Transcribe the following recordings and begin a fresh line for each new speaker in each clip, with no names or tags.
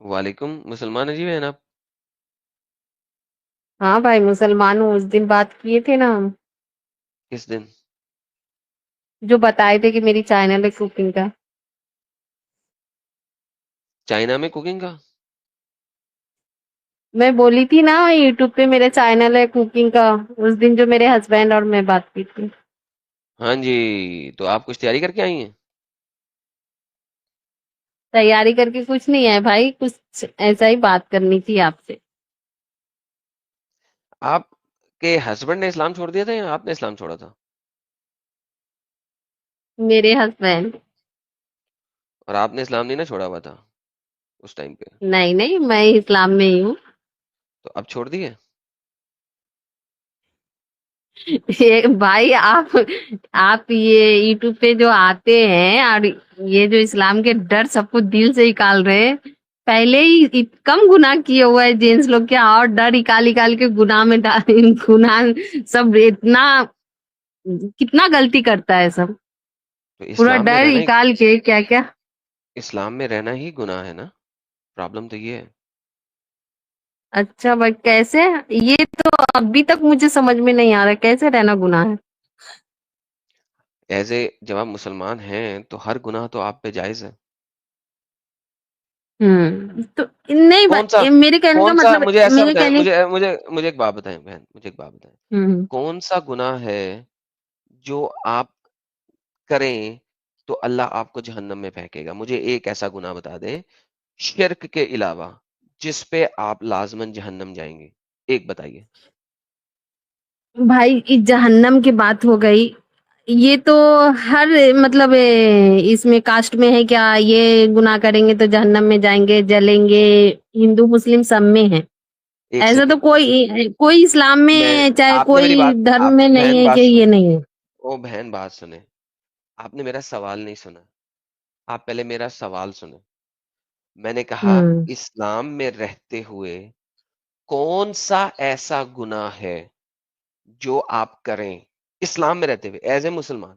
وعلیکم مسلمان ہیں جی بہن آپ؟
ہاں بھائی مسلمان ہوں. اس دن بات کیے تھے نا ہم،
کس دن؟
جو بتائے تھے کہ میری چینل ہے کوکنگ کا.
چائنا میں کوکنگ کا؟
میں بولی تھی نا یوٹیوب پہ میرا چینل ہے کوکنگ کا، اس دن جو میرے ہسبینڈ اور میں بات کی تھی.
ہاں جی. تو آپ کچھ تیاری کر کے آئی ہیں؟
تیاری کر کے کچھ نہیں ہے بھائی، کچھ ایسا ہی بات کرنی تھی آپ سے.
آپ کے ہسبینڈ نے اسلام چھوڑ دیا تھا یا آپ نے اسلام چھوڑا تھا؟
میرے ہسبینڈ.
اور آپ نے اسلام نہیں نا چھوڑا ہوا تھا اس ٹائم پہ؟
نہیں نہیں، میں اسلام میں ہی ہوں.
تو اب چھوڑ دیے؟
یہ بھائی آپ یہ یوٹیوب پہ جو آتے ہیں اور یہ جو اسلام کے ڈر سب کو دل سے نکال رہے ہیں، پہلے ہی کم گناہ کیے ہوا ہے جینس لوگ کیا اور ڈر نکال نکال کے گناہ میں گناہ سب اتنا کتنا غلطی کرتا ہے سب،
تو
پورا
اسلام میں
ڈر
رہنا ہی
نکال کے کیا کیا.
اسلام میں رہنا ہی گناہ ہے نا. پرابلم تو یہ ہے.
اچھا بھائی کیسے؟ یہ تو ابھی تک مجھے سمجھ میں نہیں آ رہا کیسے رہنا گناہ ہے.
ایز اے جب آپ مسلمان ہیں تو ہر گناہ تو آپ پہ جائز ہے.
تو نہیں
کون سا
میرے کہنے کا
کون سا
مطلب
مجھے ایسا
میرے
بتائیں،
کہنے.
مجھے ایک بات بتائیں بہن، مجھے ایک بات بتائیں.
ہوں
کون سا گناہ ہے جو آپ کریں تو اللہ آپ کو جہنم میں پھینکے گا؟ مجھے ایک ایسا گناہ بتا دیں شرک کے علاوہ جس پہ آپ لازمن جہنم جائیں گے. ایک بتائیے.
بھائی اس جہنم کی بات ہو گئی، یہ تو ہر مطلب اس میں کاسٹ میں ہے کیا یہ گناہ کریں گے تو جہنم میں جائیں گے جلیں گے؟ ہندو مسلم سب میں ہے.
ایک
ایسا تو
سیکنڈ.
کوئی اسلام
میں
میں چاہے
آپ نے میری
کوئی
بات
دھرم
آپ
میں نہیں
بہن
ہے کہ
بات
یہ
سنیں.
نہیں ہے.
او بہن بات سنیں. آپ نے میرا سوال نہیں سنا. آپ پہلے میرا سوال سنیں. میں نے کہا
ہوں
اسلام میں رہتے ہوئے کون سا ایسا گناہ ہے جو آپ کریں اسلام میں رہتے ہوئے ایز اے مسلمان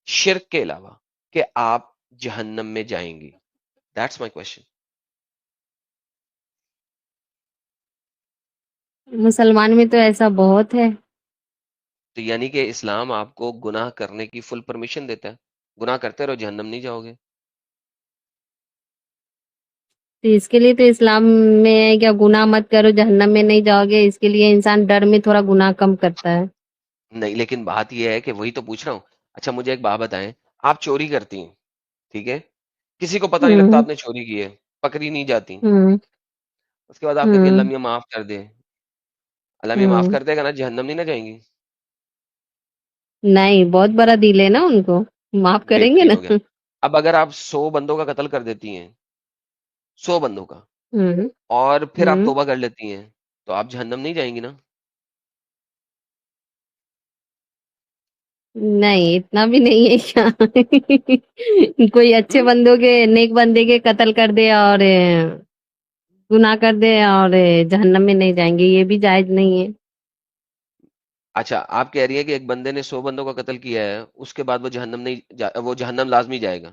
شرک کے علاوہ کہ آپ جہنم میں جائیں گی؟ That's my question.
مسلمان میں تو ایسا بہت ہے.
تو یعنی کہ اسلام آپ کو گناہ کرنے کی فل پرمیشن دیتا ہے. گناہ کرتے رہو جہنم نہیں جاؤ گے.
تو اس کے لیے تو اسلام میں ہے کیا گناہ مت کرو جہنم میں نہیں جاؤ گے، اس کے لیے انسان ڈر میں تھوڑا گناہ کم کرتا ہے.
نہیں لیکن بات یہ ہے کہ وہی تو پوچھ رہا ہوں. اچھا مجھے ایک بات بتائیں. آپ چوری کرتی ہیں، ٹھیک ہے، کسی کو پتہ نہیں لگتا
ہوں
آپ نے چوری کی ہے، پکڑی نہیں جاتی،
ہوں
اس کے بعد آپ کہتی ہیں اللہ
ہوں
میاں معاف کر دے. اللہ میاں معاف
ہوں
کر دے گا نا، جہنم نہیں نہ جائیں گی.
نہیں بہت بڑا دل ہے نا ان کو، معاف کریں گے
بہترین ہو گیا.
نا.
اب اگر آپ 100 بندوں کا قتل کر دیتی ہیں، 100 بندوں کا،
ہوں
اور پھر آپ
ہوں
توبہ کر لیتی ہیں تو آپ جہنم نہیں جائیں گی نا.
نہیں اتنا بھی نہیں ہے کیا کوئی اچھے
ہم؟
بندوں کے نیک بندے کے قتل کر دے اور گناہ کر دے اور جہنم میں نہیں جائیں گے، یہ بھی جائز نہیں ہے.
اچھا آپ کہہ رہی ہیں کہ ایک بندے نے 100 بندوں کا قتل کیا ہے، اس کے بعد وہ جہنم نہیں وہ جہنم لازمی جائے گا.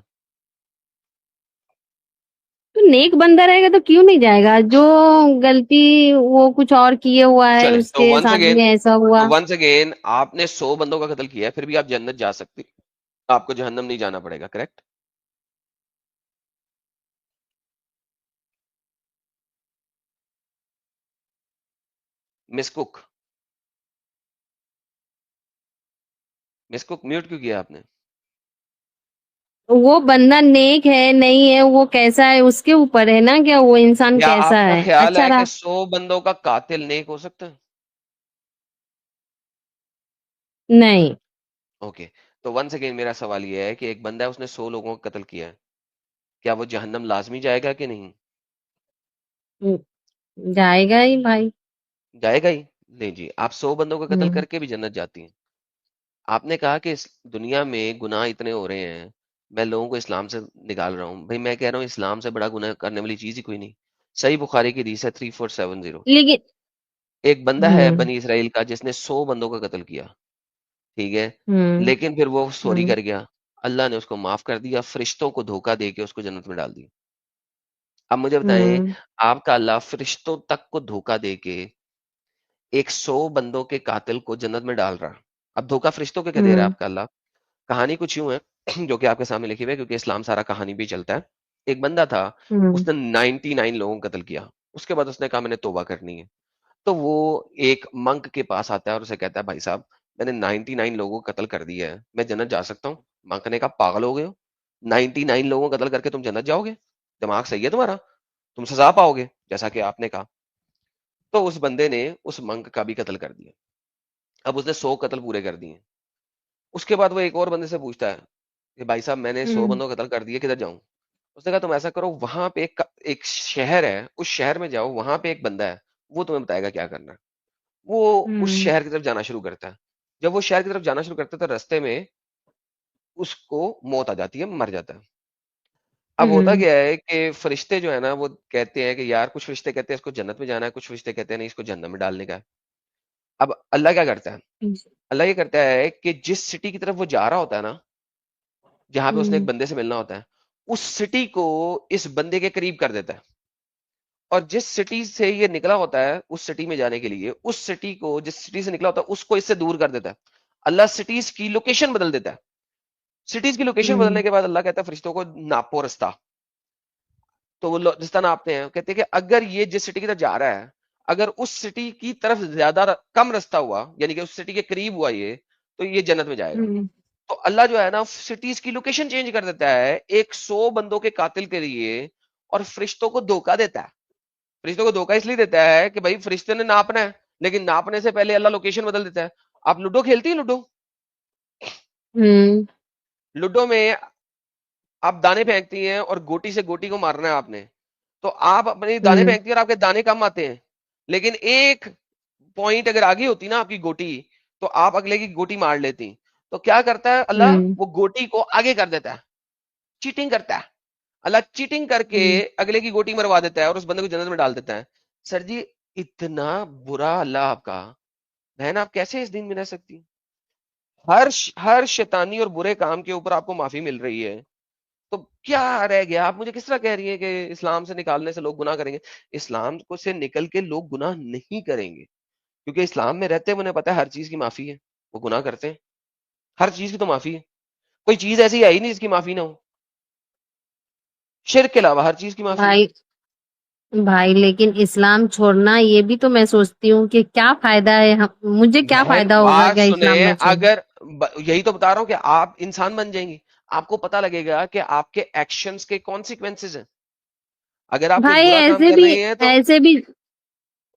تو نیک بندہ رہے گا تو کیوں نہیں جائے گا؟ جو غلطی وہ کچھ اور کیے ہوا ہے
چلے
اس
تو
کے
ونس
ساتھ
اگین
میں ایسا ہوا.
آپ نے 100 بندوں کا قتل کیا ہے پھر بھی آپ جنت جا سکتی، آپ کو جہنم نہیں جانا پڑے گا، کریکٹ؟ مس کک، مس کک میوٹ کیوں کیا آپ نے؟
وہ بندہ نیک ہے نہیں ہے وہ کیسا ہے اس کے اوپر ہے نا، کیا وہ انسان
کیا
کیسا
آپ کا
ہے
خیال
اچھا
ہے
رہا.
کہ 100 بندوں کا قاتل نیک ہو سکتا ہے؟
نہیں.
اوکے. تو ونس اگین میرا سوال یہ ہے کہ ایک بندہ ہے اس نے 100 لوگوں کا قتل کیا ہے، کیا وہ جہنم لازمی جائے گا کہ نہیں؟
جائے گا ہی بھائی.
جائے گا ہی. نہیں جی، آپ 100 بندوں کا قتل
ہوں
کر کے بھی جنت جاتی ہیں. آپ نے کہا کہ اس دنیا میں گناہ اتنے ہو رہے ہیں، میں لوگوں کو اسلام سے نکال رہا ہوں. بھائی میں کہہ رہا ہوں اسلام سے بڑا گناہ کرنے والی چیز ہی کوئی نہیں. صحیح بخاری کی حدیث ہے 3470.
لیکن
ایک بندہ ہے
ہوں
بنی اسرائیل کا جس نے 100 بندوں کا قتل کیا، ٹھیک ہے،
ہوں
لیکن پھر وہ سوری
ہوں
کر گیا. اللہ نے اس کو معاف کر دیا، فرشتوں کو دھوکہ دے کے اس کو جنت میں ڈال دیا. اب مجھے بتائیں،
ہوں
آپ کا اللہ فرشتوں تک کو دھوکہ دے کے 100 بندوں کے قاتل کو جنت میں ڈال رہا. اب دھوکہ فرشتوں کے کیا دے رہا ہے
ہوں
آپ کا اللہ؟ کہانی کچھ یوں ہے جو کہ آپ کے سامنے لکھی ہوئی ہے، کیونکہ اسلام سارا کہانی بھی چلتا ہے. ایک بندہ تھا،
ہوں
اس نے 99 لوگوں کو قتل کیا. اس کے بعد اس نے کہا میں نے توبہ کرنی ہے. تو وہ ایک منک کے پاس آتا ہے اور اسے کہتا ہے بھائی صاحب میں نے 99 لوگوں کو قتل کر دیا ہے، میں جنت جا سکتا ہوں؟ منک نے کہا پاگل ہو گئے ہو، 99 لوگوں کو قتل کر کے تم جنت جاؤ گے؟ دماغ صحیح ہے تمہارا؟ تم سزا پاؤ گے جیسا کہ آپ نے کہا. تو اس بندے نے اس منک کا بھی قتل کر دیا. اب اس نے 100 قتل پورے کر دیے. اس کے بعد وہ ایک اور بندے سے پوچھتا ہے کہ بھائی صاحب میں نے 100
ہوں
بندوں کو قتل کر دیے، کدھر جاؤں؟ اس نے کہا تم ایسا کرو، وہاں پہ ایک شہر ہے، اس شہر میں جاؤ، وہاں پہ ایک بندہ ہے، وہ تمہیں بتائے گا کیا کرنا ہے. وہ اس
ہوں
شہر کی طرف جانا شروع کرتا ہے. جب وہ شہر کی طرف جانا شروع کرتا ہے تو رستے میں اس کو موت آ جاتی ہے، مر جاتا ہے. اب ہوتا
ہوں
کیا ہے کہ فرشتے جو ہے نا وہ کہتے ہیں کہ یار، کچھ فرشتے کہتے ہیں اس کو جنت میں جانا ہے، کچھ فرشتے کہتے ہیں نہیں اس کو جہنم میں ڈالنے کا ہے. اب اللہ کیا کرتا ہے؟ اللہ یہ کرتا ہے کہ جس سٹی کی طرف وہ جا رہا ہوتا ہے نا، جہاں پہ اس نے ایک
ہوں
بندے سے ملنا ہوتا ہے، اس سٹی کو اس بندے کے قریب کر دیتا ہے. اور جس سٹی سے یہ نکلا ہوتا ہے اس سٹی میں جانے کے لیے، اس سٹی کو، جس سٹی سے نکلا ہوتا ہے اس کو اس سے دور کر دیتا ہے. اللہ سٹیز کی لوکیشن بدل دیتا ہے. سٹیز کی لوکیشن بدلنے
ہوں
کے بعد اللہ کہتا ہے فرشتوں کو ناپو رستہ. تو وہ رستہ ناپتے ہیں، کہتے ہیں کہ اگر یہ جس سٹی کی طرف جا رہا ہے، اگر اس سٹی کی طرف زیادہ کم رستہ ہوا، یعنی کہ اس سٹی کے قریب ہوا یہ، تو یہ جنت میں جائے گا.
ہوں
تو اللہ جو ہے نا سٹیز کی لوکیشن چینج کر دیتا ہے 100 بندوں کے قاتل کے لیے، اور فرشتوں کو دھوکہ دیتا ہے. فرشتوں کو دھوکہ اس لیے دیتا ہے کہ بھائی فرشتے نے ناپنا ہے، لیکن ناپنے سے پہلے اللہ لوکیشن بدل دیتا ہے. آپ لوڈو کھیلتی ہیں؟ لوڈو،
ہوں
لوڈو میں آپ دانے پھینکتی ہیں اور گوٹی سے گوٹی کو مارنا ہے آپ نے. تو آپ اپنے دانے
ہوں
پھینکتی ہیں اور آپ کے دانے کم آتے ہیں، لیکن ایک پوائنٹ اگر آگے ہوتی نا آپ کی گوٹی، تو آپ اگلے کی گوٹی مار لیتی. تو کیا کرتا ہے اللہ؟
ہوں
وہ گوٹی کو آگے کر دیتا ہے، چیٹنگ کرتا ہے. اللہ چیٹنگ کر کے
ہوں
اگلے کی گوٹی مروا دیتا ہے اور اس بندے کو جنت میں ڈال دیتا ہے. سر جی، اتنا برا اللہ آپ کا، بہن آپ کیسے اس دین میں رہ سکتی؟ ہر شیطانی اور برے کام کے اوپر آپ کو معافی مل رہی ہے، تو کیا رہ گیا؟ آپ مجھے کس طرح کہہ رہی ہیں کہ اسلام سے نکالنے سے لوگ گناہ کریں گے؟ اسلام کو سے نکل کے لوگ گناہ نہیں کریں گے، کیونکہ اسلام میں رہتے انہیں پتا ہے ہر چیز کی معافی ہے. وہ گناہ کرتے ہیں، ہر چیز کی تو معافی ہے، کوئی چیز ایسی ہے ہی نہیں جس کی معافی نہ ہو. شرک کے علاوہ ہر چیز کی معافی ہے.
بھائی بھائی لیکن اسلام چھوڑنا یہ بھی تو میں سوچتی ہوں کہ کیا فائدہ ہے، مجھے کیا
بہن
فائدہ ہوگا
بات
کیا اسلام
سنیں،
نہ چھوڑ.
اگر یہی تو بتا رہا ہوں کہ آپ انسان بن جائیں گی، آپ کو پتا لگے گا کہ آپ کے ایکشنز کے کانسیکوینسز ہیں. اگر آپ کچھ
بھائی
برا کام کر رہے ہیں تو،
ایسے بھی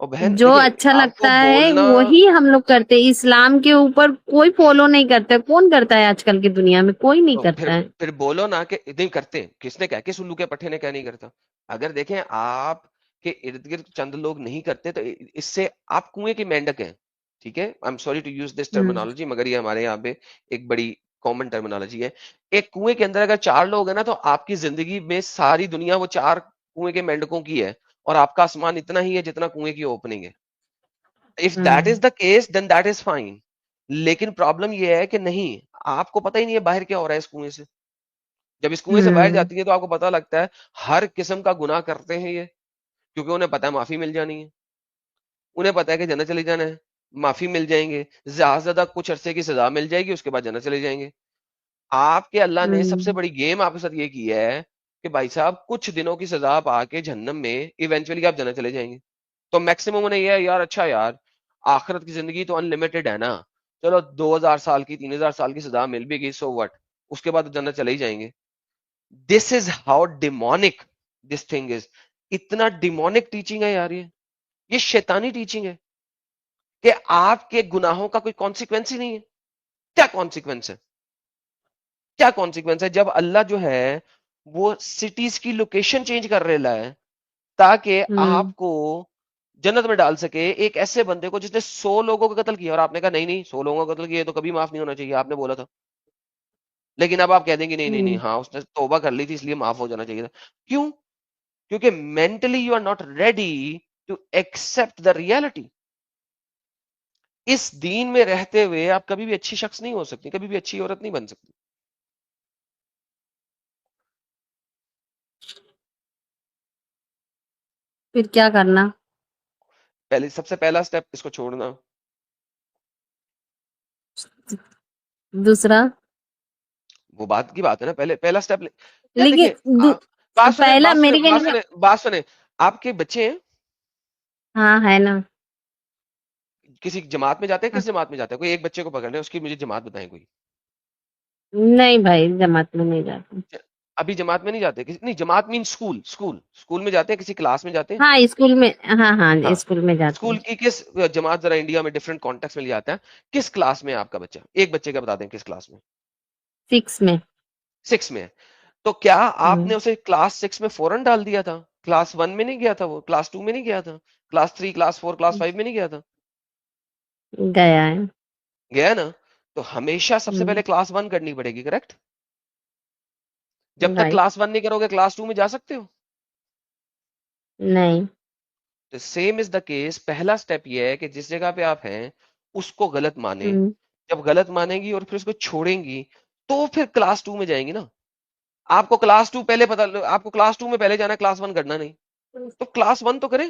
او بہن
جو
دیکھیں
اچھا
آپ کو
لگتا ہے
بولنا،
وہی ہم لوگ کرتے. اسلام کے اوپر کوئی فالو نہیں کرتا. کون کرتا ہے آج کل کی دنیا میں؟ کوئی نہیں
تو
کرتا ہے.
پھر بولو نا کہ نہیں کرتے. کس نے کہا؟ کس الو کے پٹھے نے کیا نہیں کرتا؟ اگر دیکھیں آپ کے ارد گرد چند لوگ نہیں کرتے تو اس سے آپ کنویں کی مینڈک ہیں. ٹھیک ہے، I am sorry to use this
ہوں
ٹرمینالوجی، مگر یہ ہمارے یہاں پہ ایک بڑی کامن ٹرمینالوجی ہے. ایک کنویں کے اندر اگر 4 لوگ ہیں نا، تو آپ کی زندگی میں ساری دنیا وہ 4 کنویں کے مینڈکوں کی ہے، اور آپ کا آسمان اتنا ہی ہے جتنا کنویں کی اوپننگ ہے. If that
ہوں
is the case, then that is fine. لیکن پرابلم یہ ہے کہ نہیں، آپ کو پتہ ہی نہیں ہے باہر کیا ہو رہا ہے اس کنویں سے. جب اس کنویں سے باہر
ہوں
جاتی ہے تو آپ کو پتہ لگتا ہے ہر قسم کا گناہ کرتے ہیں یہ، کیونکہ انہیں پتہ ہے معافی مل جانی ہے، انہیں پتہ ہے کہ جنت چلی جانا ہے، معافی مل جائیں گے، زیادہ سے زیادہ کچھ عرصے کی سزا مل جائے گی، اس کے بعد جنت چلے جائیں گے. آپ کے اللہ نے سب سے
ہوں
بڑی گیم آپ کے ساتھ یہ کی ہے کہ بھائی صاحب کچھ دنوں کی سزا آپ آ کے جہنم میں ایونچولی آپ جنت چلے جائیں گے. تو میکسیمم انہیں یہ ہے یار اچھا یار آخرت کی زندگی تو انلمیٹڈ ہے نا، چلو 2000 سال کی 3000 سال کی سزا مل بھی گئی، سو وٹ، اس کے بعد جنت چلے ہی جائیں گے. This is how demonic this thing is. اتنا ڈیمونک ٹیچنگ ہے یار، یہ شیطانی ٹیچنگ ہے کہ آپ کے گناہوں کا کوئی کانسیکوینس ہی نہیں ہے. کیا کانسیکوینس ہے؟ کیا کانسیکوینس ہے جب اللہ جو ہے وہ سٹیز کی لوکیشن چینج کر رہا ہے تاکہ
ہوں
آپ کو جنت میں ڈال سکے ایک ایسے بندے کو جس نے 100 لوگوں کا قتل کیا. اور آپ نے کہا نہیں نہیں 100 لوگوں کا قتل کیا تو کبھی معاف نہیں ہونا چاہیے، آپ نے بولا تھا. لیکن اب آپ کہہ دیں گے نہیں نہیں نہیں،
ہوں
ہاں اس نے توبہ کر لی تھی اس لیے معاف ہو جانا چاہیے تھا. کیوں؟ کیونکہ mentally you are not ready to accept the reality. اس دین میں رہتے ہوئے آپ کبھی بھی اچھی شخص نہیں ہو سکتی، کبھی بھی اچھی عورت نہیں بن سکتی.
پھر کیا کرنا؟
پہلے سب سے پہلا اسٹیپ اس کو چھوڑنا.
دوسرا؟
وہ بات کی بات ہے نا, پہلے پہلا اسٹیپ یار دیکھیں.
لیکن
بات سنیں
پہلا
بات سنیں
میرے کہنے
بات
کا،
سنیں بات سنیں. آپ کے بچے ہیں
ہاں ہے نا.
کسی جماعت میں جاتے ہیں؟ کس جماعت میں جاتے ہیں؟ کوئی ایک بچے کو پکڑ لیں, اس کی مجھے جماعت بتائیں کوئی.
نہیں بھائی جماعت میں نہیں جاتے.
ابھی جماعت میں نہیں جاتے نہیں, جماعت مین اسکول میں جاتے ہیں, کسی کلاس میں جاتے ہیں.
ہاں اسکول میں، ہاں ہاں
ہاں,
اسکول میں جاتے ہیں.
اسکول کی کس جماعت, ذرا انڈیا میں ڈفرنٹ کانٹیکس میں لے جاتا ہے. کس کلاس میں ہے آپ کا بچہ؟ ایک بچے کا بتا دیں کس کلاس میں.
6 میں.
6 میں ہے. تو کیا آپ
ہوں،
نے اسے کلاس 6 میں فوراً ڈال دیا تھا؟ کلاس 1 میں نہیں گیا تھا, وہ کلاس 2 میں نہیں گیا تھا, کلاس 3 کلاس 4 کلاس 5 میں نہیں گیا تھا؟
گیا ہے.
گیا نا. تو ہمیشہ سب سے
ہوں،
پہلے کلاس 1 کرنی پڑے گی, کریکٹ؟ جب تک
رائٹ.
کلاس 1 نہیں کرو گے کلاس 2 میں جا سکتے ہو؟
نہیں.
تو سیم از دا کیس. پہلا سٹیپ یہ ہے کہ جس جگہ پہ آپ ہیں اس کو غلط مانیں.
ہوں،
جب غلط مانیں گی اور پھر اس کو چھوڑیں گی تو پھر کلاس 2 میں جائیں گی نا. آپ کو کلاس 2 پہلے پتا, آپ کو کلاس 2 میں پہلے جانا ہے, کلاس 1 کرنا نہیں, تو کلاس 1 تو کریں.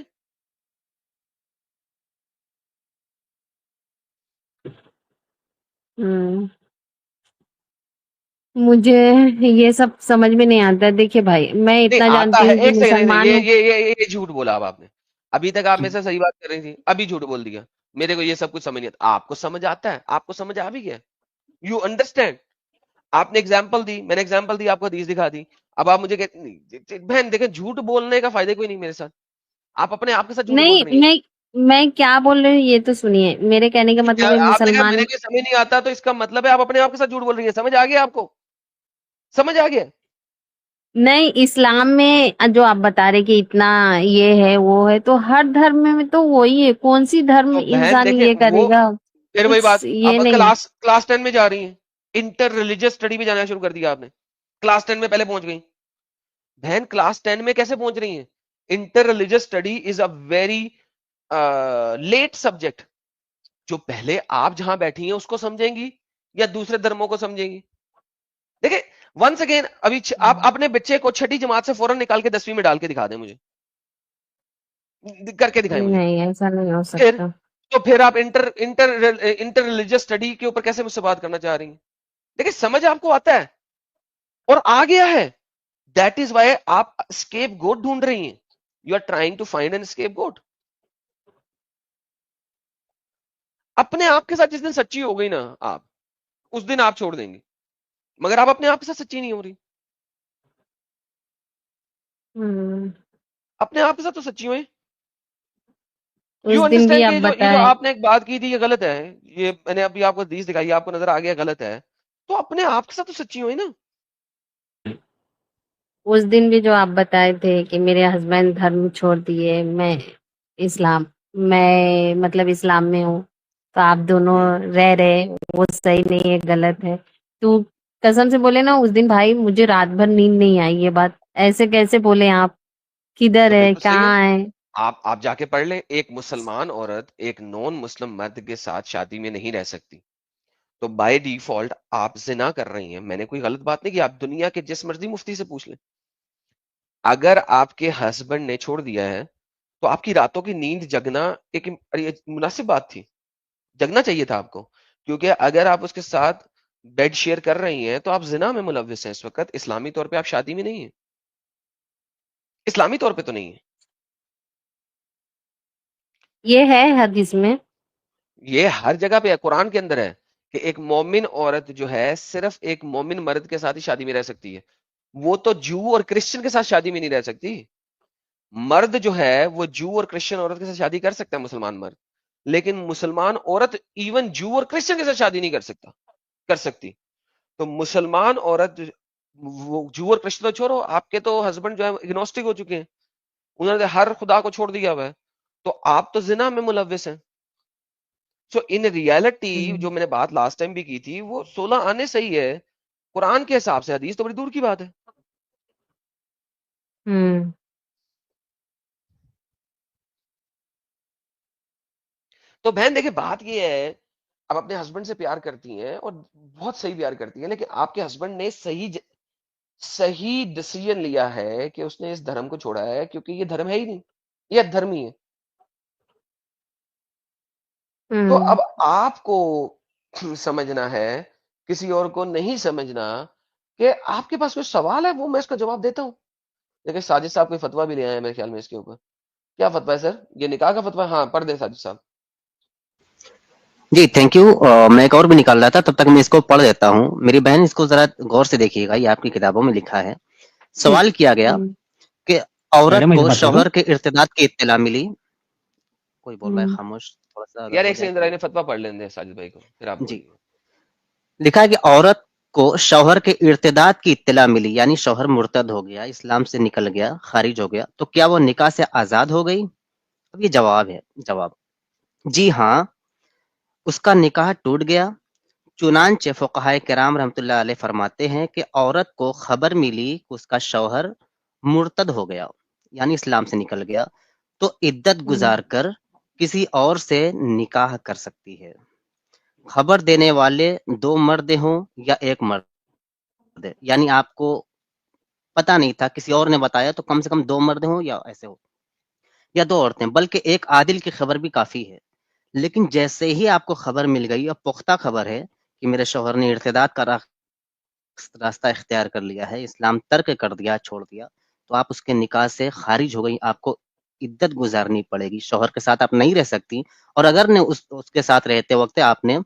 ہوں. مجھے یہ سب سمجھ میں نہیں آتا. دیکھیے بھائی میں
نہیں
اتنا
آتا
جانتی
ہے,
ہوں کہ
ایک سیکنڈ, نہیں
مسلمان ہوں.
یہ جھوٹ بولا اب آپ نے. ابھی تک آپ میں سے صحیح بات کر رہی تھی, ابھی جھوٹ بول دیا. میرے کو یہ سب کچھ سمجھ نہیں آتا. آپ کو سمجھ آتا ہے, آپ کو سمجھ آ بھی گیا, یو انڈرسٹینڈ. آپ نے ایگزامپل دی, میں نے ایگزامپل دی, آپ کو حدیث دکھا دی. اب آپ مجھے کہتے نہیں, بہن دیکھیں جھوٹ بولنے کا فائدہ کوئی نہیں میرے ساتھ. آپ اپنے آپ کے ساتھ جھوٹ بول
نہیں
رہی ہیں.
نہیں، میں کیا بول رہی ہوں یہ تو سنیے. میرے کہنے کا مطلب ہے
آپ نے کہا
مسلمان.
میرے کو سمجھ نہیں آتا, تو اس کا مطلب ہے آپ اپنے آپ کے ساتھ جھوٹ بول رہی ہیں. سمجھ آ گیا آپ کو؟ سمجھ آ گیا؟
نہیں، اسلام میں جو آپ بتا رہے کہ اتنا یہ ہے وہ ہے، تو ہر دھرم میں تو وہی ہے. کون سی دھرم
تو بہن
انسان
دیکھیں
یہ کرے
وہ
گا؟
پھر وہی بات.
کچھ یہ
اب
نہیں ہے.
کلاس 10 میں جا رہی ہیں, انٹر ریلیجس اسٹڈی میں جانا شروع کر دیا آپ نے. کلاس 10 میں پہلے پہنچ گئی. بہن کلاس 10 میں کیسے پہنچ رہی ہیں؟ Inter religious study is a very late subject. جو پہلے آپ جہاں بیٹھی ہیں اس کو سمجھیں گی یا دوسرے دھرموں کو سمجھیں گی؟ دیکھیں ونس اگین, ابھی آپ اپنے بچے کو چھٹی جماعت سے فوراً نکال کے 10ویں میں ڈال کے دکھا دیں, مجھے کر کے دکھائیں مجھے.
نہیں، ایسا نہیں ہو
پھر
سکتا.
تو پھر آپ انٹر ریلیجس اسٹڈی کے اوپر کیسے مجھ سے بات کرنا چاہ رہی ہیں؟ دیکھیں سمجھ آپ کو آتا ہے اور آ گیا ہے. دیٹ از وائی آپ اسکیپ گوٹ ڈھونڈ رہی ہیں. You are trying to find an scapegoat. اپنے آپ کے ساتھ جس دن سچی ہو گئی نا آپ, اس دن آپ چھوڑ دیں گے. مگر آپ اپنے آپ کے ساتھ سچی نہیں ہو رہی.
ہوں.
اپنے آپ کے ساتھ تو سچی ہوئے. یو
اس دن بھی
انڈرسٹینڈ کہ
آپ
یہ جو
بتائیں.
آپ نے ایک بات کی تھی یہ غلط ہے, یہ میں نے ابھی آپ کو حدیث دکھائی, آپ کو نظر آ گیا غلط ہے, تو اپنے آپ کے ساتھ تو سچی ہوئی نا.
اس دن بھی جو آپ بتائے تھے کہ میرے ہسبینڈ دھرم چھوڑ دیے, میں اسلام میں مطلب اسلام میں ہوں, تو آپ دونوں
ہوں.
رہ رہے, وہ صحیح نہیں ہے, غلط ہے. تو قسم سے بولے نا, اس دن بھائی مجھے رات بھر نیند نہیں آئی. یہ بات ایسے کیسے بولے آپ؟ کدھر
تو
ہے،
بالکل صحیح ہے.
کہاں ہے؟
آپ جا کے پڑھ لیں, ایک مسلمان عورت ایک نان مسلم مرد کے ساتھ شادی میں نہیں رہ سکتی. تو بائی ڈیفالٹ آپ زنا کر رہی ہیں. میں نے کوئی غلط بات نہیں کی, آپ دنیا کے جس مرضی مفتی سے پوچھ لیں. اگر آپ کے ہسبینڈ نے چھوڑ دیا ہے تو آپ کی راتوں کی نیند جگنا ایک مناسب بات تھی, جگنا چاہیے تھا آپ کو. کیونکہ اگر آپ اس کے ساتھ بیڈ شیئر کر رہی ہیں تو آپ زنا میں ملوث ہیں اس وقت. اسلامی طور پہ آپ شادی میں نہیں ہیں, اسلامی طور پہ تو نہیں ہے.
یہ ہے حدیث میں.
یہ ہر جگہ پہ ہے, قرآن کے اندر ہے کہ ایک مومن عورت جو ہے صرف ایک مومن مرد کے ساتھ ہی شادی میں رہ سکتی ہے. وہ تو جو اور کرسچن کے ساتھ شادی میں نہیں رہ سکتی. مرد جو ہے وہ جو اور کرسچن عورت کے ساتھ شادی کر سکتا ہے, مسلمان مرد. لیکن مسلمان عورت ایون جو اور کرسچن کے ساتھ شادی نہیں کر سکتی. تو مسلمان عورت وہ جو اور کرسچن تو چھوڑو, آپ کے تو ہسبینڈ جو ہے اگنوسٹک ہو چکے ہیں, انہوں نے ہر خدا کو چھوڑ دیا ہوا ہے. تو آپ تو زنا میں ملوث ہیں. سو ان ریالٹی جو میں نے بات لاسٹ ٹائم بھی کی تھی, وہ 16 آنے صحیح ہے قرآن کے حساب سے, حدیث تو بڑی دور کی بات ہے.
ہوں.
تو بہن دیکھیں بات یہ ہے, آپ اپنے ہسبینڈ سے پیار کرتی ہیں اور بہت صحیح پیار کرتی ہیں, لیکن آپ کے ہسبینڈ نے صحیح ڈیسیژن لیا ہے کہ اس نے اس دھرم کو چھوڑا ہے, کیونکہ یہ دھرم ہے ہی نہیں. یا دھرمی ہے. تو
ہوں
اب آپ کو سمجھنا ہے، کسی اور کو نہیں سمجھنا کہ آپ کے پاس کوئی سوال ہے، وہ میں اس کا جواب دیتا ہوں. دیکھیں ساجد صاحب کوئی فتویٰ بھی لے آئے ہیں میرے خیال میں اس کے اوپر. کیا فتویٰ ہے سر؟ یہ نکاح کا فتویٰ؟ ہاں پڑھ دیں ساجد صاحب.
جی تھینک یو. میں ایک اور بھی نکال رہا تھا، تب تک میں اس کو پڑھ دیتا ہوں. میری بہن اس کو ذرا غور سے دیکھیے گا، یہ آپ کی کتابوں میں لکھا ہے. سوال کیا گیا
ہوں
کہ عورت
میڈم ایک
کو
بات کرو.
شوہر کے ارتداد کی اطلاع ملی. کوئی بول رہا ہے
ہوں
خاموش، تھوڑا سا اگر
یار
ہو
ایک
جائے
سیکنڈ
تو.
ذرا فتویٰ پڑھ لیں دیں ساجد بھائی کو، پھر آپ
جی
بولیے.
لکھا ہے کہ عورت کو شوہر کے ارتداد کی اطلاع ملی، یعنی شوہر مرتد ہو گیا، اسلام سے نکل گیا، خارج ہو گیا، تو کیا وہ نکاح سے آزاد ہو گئی؟ اب یہ جواب ہے. جواب جی ہاں، اس کا نکاح ٹوٹ گیا. چنانچہ فقہائے کرام رحمۃ اللہ علیہ فرماتے ہیں کہ عورت کو خبر ملی کہ اس کا شوہر مرتد ہو گیا، یعنی اسلام سے نکل گیا، تو عدت
ہوں
گزار کر کسی اور سے نکاح کر سکتی ہے. خبر دینے والے دو مرد ہوں یا ایک مرد، یعنی آپ کو پتہ نہیں تھا، کسی اور نے بتایا، تو کم سے کم دو مرد ہوں یا ایسے ہو، یا دو عورتیں، بلکہ ایک عادل کی خبر بھی کافی ہے. لیکن جیسے ہی آپ کو خبر مل گئی، اور پختہ خبر ہے کہ میرے شوہر نے ارتداد کا راستہ اختیار کر لیا ہے، اسلام ترک کر دیا، چھوڑ دیا، تو آپ اس کے نکاح سے خارج ہو گئی. آپ کو عدت گزارنی پڑے گی، شوہر کے ساتھ آپ نہیں رہ سکتی. اور اگر نے اس کے ساتھ رہتے وقت آپ نے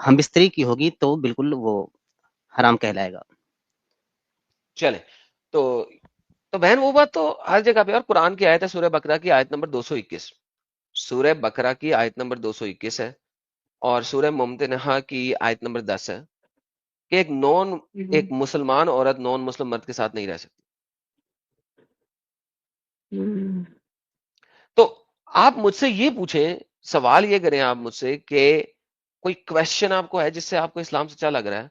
ہم بستری کی ہوگی تو بالکل وہ حرام کہلائے گا.
چلے تو بہن وہ بات تو ہر جگہ پہ. اور قرآن کی آیت ہے سورہ بقرہ کی آیت نمبر 221. سورہ بقرہ کی آیت نمبر 221 ہے، اور سورہ ممتنہ کی آیت نمبر 10 ہے کہ ایک مسلمان عورت نان مسلم مرد کے ساتھ نہیں رہ سکتی.
ہوں
تو آپ مجھ سے یہ پوچھیں، سوال یہ کریں آپ مجھ سے کہ کوئی کویشچن آپ کو ہے جس سے آپ کو اسلام سے اچھا لگ رہا ہے،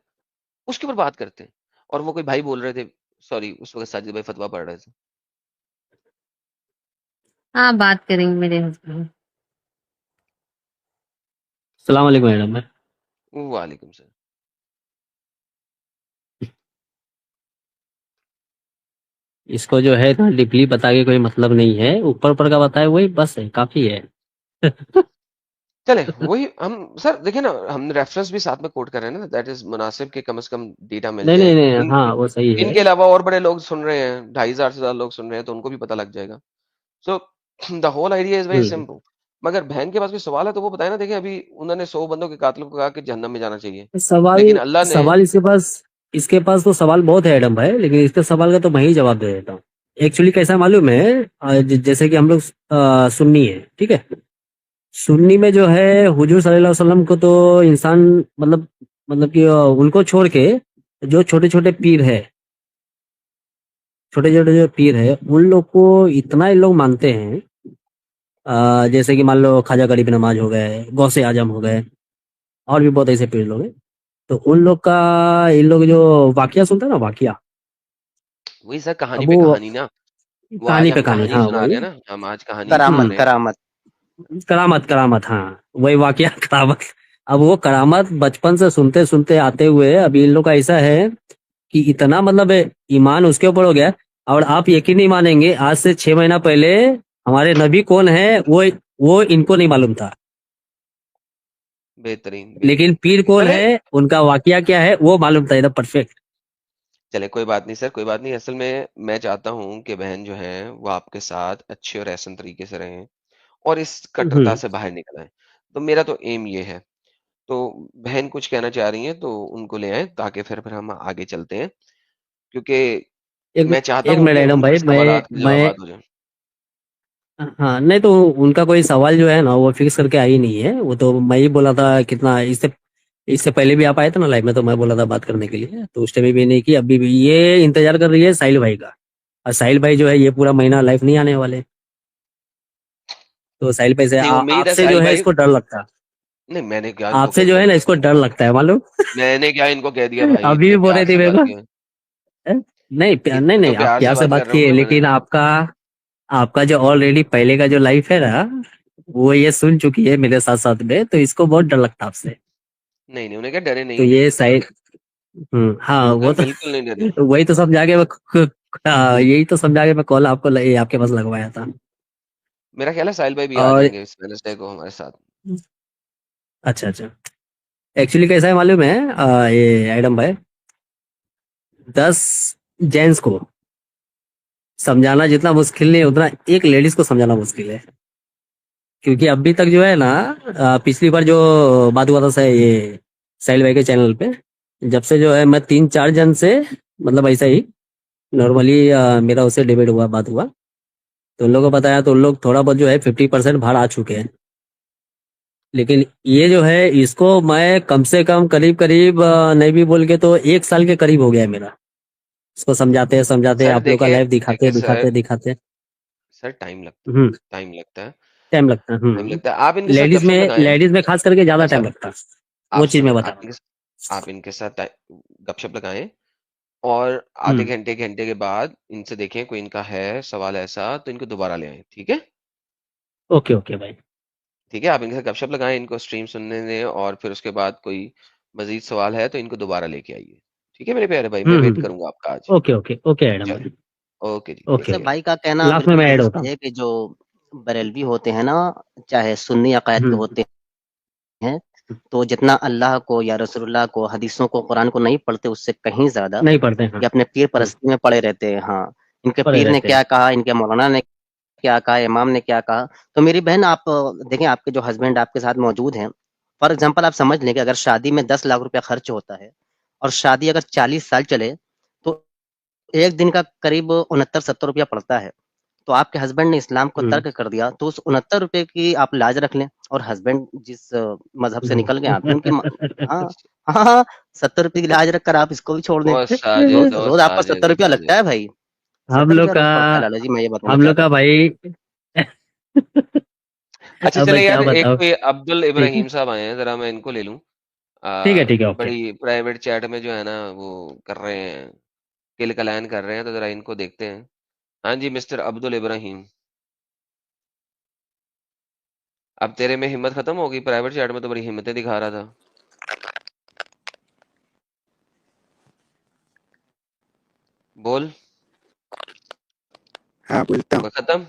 اس کے اوپر بات کرتے ہیں. اور وہ کوئی بھائی بول رہے تھے، سوری اس وقت ساجد بھائی فتویٰ پڑھ رہے تھے.
ہاں بات کریں گے میرے ہسبینڈ.
السلام علیکم میڈم.
وعلیکم السلام.
اس کو جو ہے ڈیپلی بتا کے کوئی مطلب نہیں ہے، اوپر اوپر کا بتائے وہی بس ہے، کافی ہے.
چلے وہی ہم سر دیکھیں نا، ہم ریفرنس بھی ساتھ میں کوٹ کر رہے ہیں نا، دیٹ از مناسب کہ کم از کم ڈیٹا مل
نہیں
جائے.
نہیں نہیں، ہاں وہ صحیح
ان
ہے.
کے علاوہ اور بڑے لوگ سن رہے ہیں، 2,500 سے زیادہ لوگ سن رہے ہیں، تو ان کو بھی پتہ لگ جائے گا. So the whole idea is very
hmm.
Simple. مگر بہن کے پاس کوئی سوال ہے تو وہ بتائیں نا. دیکھیں ابھی انہوں نے 100 بندوں کے قاتل کو کہا کہ جہنم میں جانا چاہیے،
سوال
لیکن اللہ نے
سوال اس کے پاس تو سوال بہت ہے ایڈم بھائی، لیکن اس کے سوال کا تو میں ہی جواب دے دیتا ہوں. ایکچولی کیسا معلوم ہے، جیسے کہ ہم لوگ سنی ہے، ٹھیک ہے. سنی میں جو ہے حضور صلی اللہ علیہ وسلم کو تو انسان مطلب کہ ان کو چھوڑ کے جو چھوٹے چھوٹے پیر ہے، چھوٹے چھوٹے جو پیر ہے، ان لوگ کو اتنا ان لوگ مانتے ہیں. جیسے کہ مان لو خواجہ غریب نواز ہو گئے، غوث اعظم ہو گئے، اور بھی بہت ایسے پیر لوگ ہیں. تو ان لوگ جو واقعہ سنتا ہے نا، واقعہ،
وہی سر کہانی
اب
پہ
وہ
کہانی نا. وہ
کہانی
آج
پہ
ہم
کہانی،
کہانی
ہاں
سنا رہے
وہی.
ہیں نا، ہم آج کہانی سنا
کرامت
رہے ہیں.
کرامت
کرامت، ہاں وہی واقعہ کرامت. اب وہ کرامت بچپن سے سنتے سنتے آتے ہوئے ابھی ان لوگ کا ایسا ہے کہ اتنا مطلب ایمان اس کے اوپر ہو گیا. اور آپ یقین نہیں مانیں گے، آج سے 6 مہینہ پہلے ہمارے نبی کون ہے وہ ان کو نہیں معلوم تھا.
بہترین
لیکن
بہترین.
پیر کون
چلے
ہے، ان کا واقعہ کیا ہے، وہ معلوم تھا. ایک پرفیکٹ.
چلے کوئی بات نہیں سر، کوئی بات نہیں. اصل میں چاہتا ہوں کہ بہن جو ہیں وہ آپ کے ساتھ اچھے اور احسن طریقے سے رہیں اور اس کٹرتا سے باہر نکل آئیں. تو میرا تو ایم یہ ہے. تو بہن کچھ کہنا چاہ رہی ہیں تو ان کو لے آئیں تاکہ پھر ہم آگے چلتے ہیں، کیونکہ
ایک
میں چاہتا
ایک
ہوں
منٹ
کہ
ایڈم
ان کے
بھائی،
سوالات کے
میں
جوابات ہو جائیں.
ہاں نہیں تو ان کا کوئی سوال جو ہے نا وہ فکس کر کے آئی نہیں ہے. وہ تو میں ہی بولا تھا کتنا اس سے پہلے بھی آپ آئے تھے نا لائف میں، تو میں بولا تھا بات کرنے کے لیے، تو اس ٹائم بھی نہیں کی. ابھی بھی یہ انتظار کر رہی ہے ساحل بھائی کا، اور ساحل بھائی جو ہے یہ پورا مہینہ لائف نہیں آنے والے. تو ساحل بھائی سے
نہیں امید
آپ
ہے
سے
ساحل
جو ہے
بھائی.
اس کو ڈر لگتا ہے.
نہیں میں نے کیا ان کو
آپ سے
کہہ
جو
دیا
ہے نا اس کو
بھائی،
ڈر لگتا ہے معلوم.
میں نے کیا ان کو کہہ دیا بھائی،
ابھی
اتنے
بھی بول
پیار
رہی تھی
سے
میرے
بات
کو.
کی.
نہیں
اتنے تو
نہیں، آپ
پیار
پیار سے
کر
بات
رہا ہوں
کیے،
نا میں.
لیکن آپ کا جو آلریڈی پہلے کا جو لائف ہے نا، وہ یہ سن چکی ہے میرے ساتھ ساتھ میں، تو اس کو بہت ڈر لگتا آپ سے.
نہیں نہیں انہیں کیا ڈرے
تو
نہیں،
یہ سائڈ ہاں وہ تو
بالکل نہیں ڈرے.
وہی تو سمجھا کے میں یہی تو سمجھا کے میں کال آپ کو آپ کے پاس لگوایا تھا.
میرا خیال ہے ساحل بھائی بھی آ
اور
جائیں گے اس ویڈنسڈے کو ہمارے ساتھ.
اچھا اچھا، ایکچولی کیسا ہے معلوم ہے یہ ایڈم بھائی، 10 جینس کو سمجھانا جتنا مشکل نہیں اتنا ایک لیڈیز کو سمجھانا مشکل ہے. کیونکہ ابھی تک جو ہے نا پچھلی بار جو بات ہوا تھا یہ ساحل بھائی کے چینل پہ، جب سے جو ہے میں 3-4 جن سے مطلب ایسا ہی نارملی میرا اس سے ڈیبیٹ ہوا، بات ہوا، تو ان لوگوں کو بتایا تو ان لوگ تھوڑا بہت جو ہے 50% باہر آ چکے ہیں. لیکن یہ جو ہے اس کو میں کم سے کم قریب نہیں بھی بول کے تو 1 سال کے قریب ہو گیا ہے میرا، اس کو سمجھاتے سمجھاتے
سر
آپ لوگ کا
دیکھیں
لائف دکھاتے
دیکھیں سر،
دکھاتے.
سر ٹائم لگتا
ہوں،
ہے، ٹائم لگتا ہے،
ٹائم لگتا ہے.
ٹائم لگتا ہے. آپ ان کے ساتھ
لیڈیز
گپ شپ
میں
لگائیں.
لیڈیز میں خاص کر کے زیادہ
اچھا
ٹائم لگتا ہے، وہ
آپ
چیز میں
سنیں،
بتا رہا ہوں.
آپ ان کے ساتھ گپ شپ لگائیں اور آدھے
ہوں،
گھنٹے کے بعد ان سے دیکھیں کوئی ان کا ہے سوال ایسا تو ان کو دوبارہ لے آئیں. ٹھیک ہے،
اوکے اوکے بھائی.
ٹھیک ہے. آپ ان کے ساتھ گپ شپ لگائیں، ان کو اسٹریم سننے دیں اور پھر اس کے بعد کوئی مزید سوال ہے تو ان کو دوبارہ لے کے آئیے. ٹھیک ہے میرے پیارے بھائی، میں ویٹ کروں گا آپ کا آج.
اوکے اوکے اوکے ایڈم
چلو،
بھائی.
اوکے جی، ٹیک
اوکے،
ویسے
کیئر.
بھائی کا کہنا
لاسٹ میں
بالکل
ایڈ ہوتا
درست
ہوں.
ہے کہ جو بریلوی ہوتے ہیں نا، چاہے سنی عقائد کے
ہوں،
ہوتے ہیں، تو جتنا اللہ کو یا رسول اللہ کو، حدیثوں کو، قرآن کو نہیں پڑھتے، اس سے کہیں زیادہ
نہیں پڑھتے ہیں.
یہ اپنے پیر
ہوں،
پرستی میں پڑے رہتے ہیں. ہاں، ان کے
پڑے
پیر نے
رہتے ہیں.
کیا کہا، ان کے مولانا نے کیا کہا، امام نے کیا کہا. تو میری بہن، آپ دیکھیں، آپ کے جو ہسبینڈ آپ کے ساتھ موجود ہیں، فار ایگزامپل آپ سمجھ لیں کہ اگر شادی میں 10 لاکھ روپیہ خرچ ہوتا ہے اور شادی اگر 40 سال چلے تو ایک دن کا قریب 69-70 روپیہ پڑتا ہے. تو آپ کے ہسبینڈ نے اسلام کو
ہوں.
ترک کر دیا، تو اس 69 روپے کی آپ لاج رکھ لیں. اور ہسبینڈ جس مذہب سے نکل گئے، آپ بھی ان کے ہاں ہاں ہاں 70 روپے کی لاج رکھ کر آپ اس کو بھی چھوڑ دیں.
اور ساجد، اور
روز آپ کا
ساجد،
70 روپیہ
ساجد.
لگتا ہے بھائی،
ہم
ستر
لوگ
روپیہ
کا
روز پڑتا ہے لالا جی، میں یہ بتانا
ہم لوگ
چاہتا
کا
ہوں.
بھائی.
اچھا
اب میں
چلے یار،
کیا
ایک
بتاؤں.
کوئی عبد
ٹھیک ہے
الابراہیم صاحب آئے ہیں، ذرا میں ان کو لے لوں.
ٹھیک ہے ٹھیک ہے اوکے.
بڑی پرائیویٹ چیٹ میں جو ہے نا وہ کر رہے ہیں، کل کلائن کر رہے ہیں، تو ذرا ان کو دیکھتے ہیں. ہاں جی مسٹر عبد الابراہیم، اب تیرے میں ہمت ختم ہوگی؟ پرائیویٹ چیٹ میں تو بڑی ہمتیں دکھا رہا تھا. بول.
ہاں بولتا ہوں.
ختم،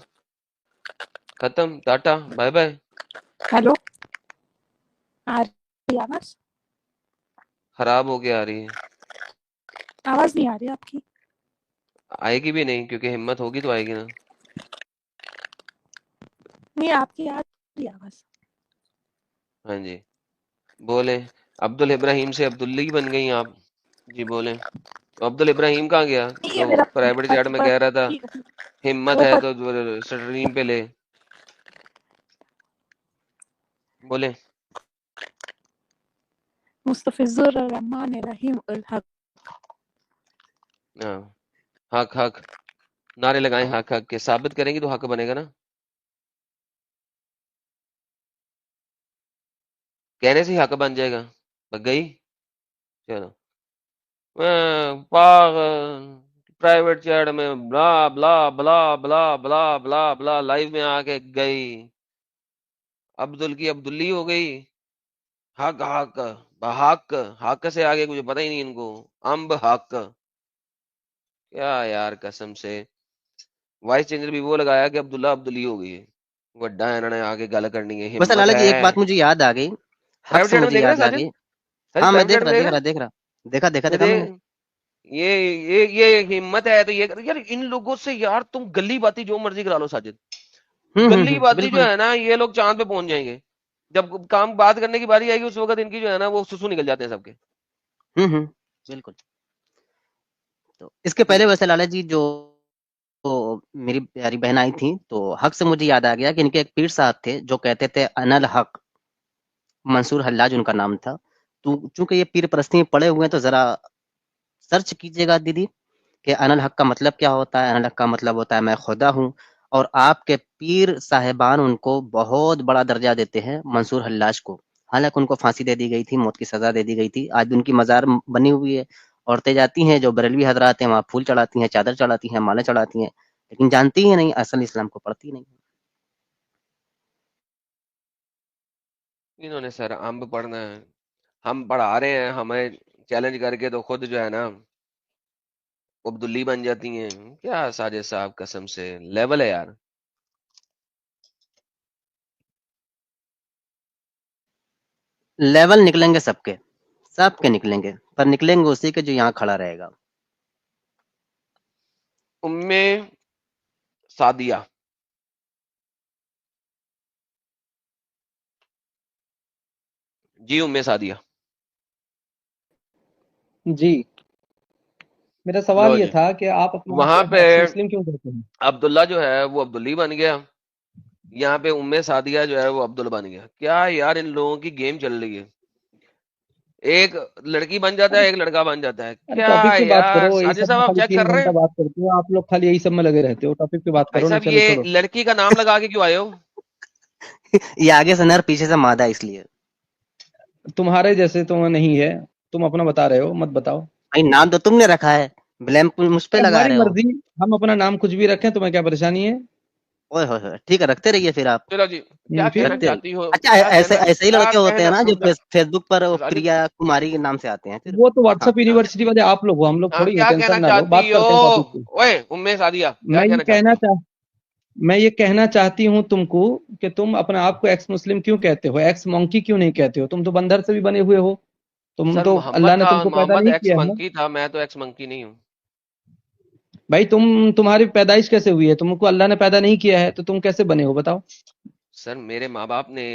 ختم، ٹاٹا، بائے بائے.
ہیلو، آ رہی آواز؟
خراب ہو کے آ رہی ہے.
آواز نہیں آ رہی آپ کی.
آئے گی بھی نہیں کیونکہ ہمت ہوگی تو آئے گی نا.
نہیں، آپ کی آ رہی آواز.
ہاں جی بولیں. عبد الابراہیم سے عبداللہ بن گئی آپ. جی بولیں. تو عبد الابراہیم کہاں گیا
نہیں ہے
جو
میرا
پرائیویٹ چیٹ میں
اوپر،
کہہ رہا تھا
ٹھیک ہے،
ہمت ہے
اوپر.
تو اسٹریم پہ لے. بولیں.
مستفزر الرحمن الرحیم الحق.
ہاں، حق حق نعرے لگائیں، حق حق کے ثابت کریں گی تو حق بنے گا نا. کہنے سے ہی حق بن جائے گا. بگ گئی. چلو پاگ پرائیویٹ چیٹ میں بلا بلا بلا بلا بلا بلا بلا لائیو میں آ کے گئی. عبدل کی عبداللی ہو گئی. حق حق بحق، حق سے آگے کچھ پتہ ہی نہیں ان کو. امب حق کیا یار، قسم سے. وائس چینجر بھی وہ لگایا کہ عبداللہ عبداللی ہو گئی ہے. وڈا انہوں نے آگے گل کرنی ہے،
ویسے
ہمت
لالا جی، ایک
ہے.
بات مجھے یاد آ گئی، حق
پرائیویٹ
سے
چیٹ میں
مجھے
دیکھ رہے
یاد
ہیں
آ
ساجد؟
گئی.
ساجد
ہاں، میں
پرائیویٹ
دیکھ
چیٹ میں
رہا
دیکھ
دیکھ
رہے
رہا
ہیں؟
دیکھ رہا دیکھا دیکھا
تو
دیکھا
دے
میں نے.
یہ ہمت ہے تو یار ان لوگوں سے یار تم گلی باتی جو مرضی کرا لو ساجد. گلی باتی جو
بالکل.
ہے نا یہ لوگ چاند پہ پہنچ جائیں گے. جب کام بات کرنے کی باری آئے گی اس وقت ان کی جو ہے نا وہ سسو نکل جاتے ہیں سب کے.
بالکل. تو اس کے پہلے ویسے لالا جی، جو میری پیاری بہن آئی تھی، تو حق سے مجھے یاد آ گیا کہ ان کے ایک پیر صاحب تھے جو کہتے تھے انا الحق. منصور حلاج ان کا نام تھا. تو چونکہ یہ پیر پرستی میں پڑے ہوئے ہیں تو ذرا سرچ کیجیے گا دیدی کہ انا الحق کا مطلب کیا ہوتا ہے. انا الحق کا مطلب ہوتا ہے میں خدا ہوں. اور آپ کے پیر صاحبان ان کو بہت بڑا درجہ دیتے ہیں، منصور حلاج کو. حالانکہ ان کو پھانسی دے دی گئی تھی، موت کی سزا دے دی گئی تھی. آج بھی ان کی مزار بنی ہوئی ہے. عورتیں جاتی ہیں جو بریلوی حضرات ہیں وہاں پھول چڑھاتی ہیں، چادر چڑھاتی ہیں، مالیں چڑھاتی ہیں، لیکن جانتی ہی نہیں، اصل اسلام کو پڑھتی نہیں.
انہوں نے سر امب پڑھنا ہے، ہم پڑھا رہے ہیں، ہمیں چیلنج کر کے تو خود جو ہے نا عبداللی بن جاتی ہیں. کیا ساجد صاحب قسم سے لیول ہے یار.
لیول نکلیں گے سب کے نکلیں گے، پر نکلیں گے اسی کے جو یہاں کھڑا رہے گا.
ام سعدیہ، جی ام سعدیہ.
جی میرا سوال
لو
یہ
جی،
تھا کہ آپ اپنے آپ کو
وہاں پہ
ایکس مسلم کیوں کہتے ہیں؟
عبداللہ جو ہے وہ عبداللی بن گیا، یہاں پہ ام سعدیہ جو ہے وہ عبدل بن گیا. کیا یار ان لوگوں کی گیم چل رہی ہے، ایک لڑکی بن جاتا ہے ایک لڑکا بن جاتا ہے.
ارے
کیا
ٹاپک پہ بات
یار
کرو، یہی
ساجد
سب
صاحب
میں
آپ
خالی
چیک
3
کر رہے
گھنٹہ
ہیں؟
بات کرتے ہو آپ لوگ، خالی یہی سب میں لگے رہتے ہو. ٹاپک پہ بات
بھائی
کرو نا،
صاحب
چلو
یہ
چھوڑو.
لڑکی کا نام لگا کے کیوں آئے ہو؟
یہ آگے سے نر پیچھے سے مادہ، اس لیے.
تمہارے جیسے تو نہیں ہے، تم اپنا بتا رہے ہو، مت بتاؤ.
بھائی نام تو تم نے رکھا ہے، بلیم مجھ پہ
ارے
لگا
ہماری
رہے ہو.
مرضی، ہم اپنا نام کچھ بھی رکھیں، تمہیں کیا پریشانی ہے؟
اوئے ہوئے ہوئے، ٹھیک ہے رکھتے رہیے پھر آپ،
چلو جی، کیا
پھر
کہنا
رکھتے رہیے.
چاہتی ہو؟
اچھا
کیا
ایسے
کہنا
ایسے ہی
کیا
لڑکے ہوتے ہیں
کہنا
نا جو
سن رہا
فیس بک پر
ساجد،
پریا کماری کے نام سے آتے ہیں پھر.
وہ تو واٹس
ہاں
ایپ یونیورسٹی والے آپ لوگ ہو، ہم لوگ
ہاں
تھوڑی ہیں،
کیا کہنا
ٹینشن نہ لو. بات
چاہتی ہو؟
کرتے ہیں ٹاپک پہ.
اوے ام سعدیہ کیا
میں یہ
کہنا چاہتی
کہنا
ہو؟
میں یہ کہنا چاہتی ہوں تم کو کہ تم اپنے آپ کو ایکس مسلم کیوں کہتے ہو، ایکس مونکی کیوں نہیں کہتے ہو؟ تم تو بندر سے بھی بنے ہوئے ہو. تم
سر
تو
محمد
اللہ نے
تھا،
تم کو پیدا
محمد
نہیں
ایکس
کیا ہے.
منکی تھا، میں تو ایکس منکی نہیں ہوں.
بھائی تمہاری پیدائش کیسے ہوئی ہے؟ تم کو اللہ نے پیدا نہیں کیا ہے تو تم کیسے بنے ہو بتاؤ؟
سر میرے ماں باپ نے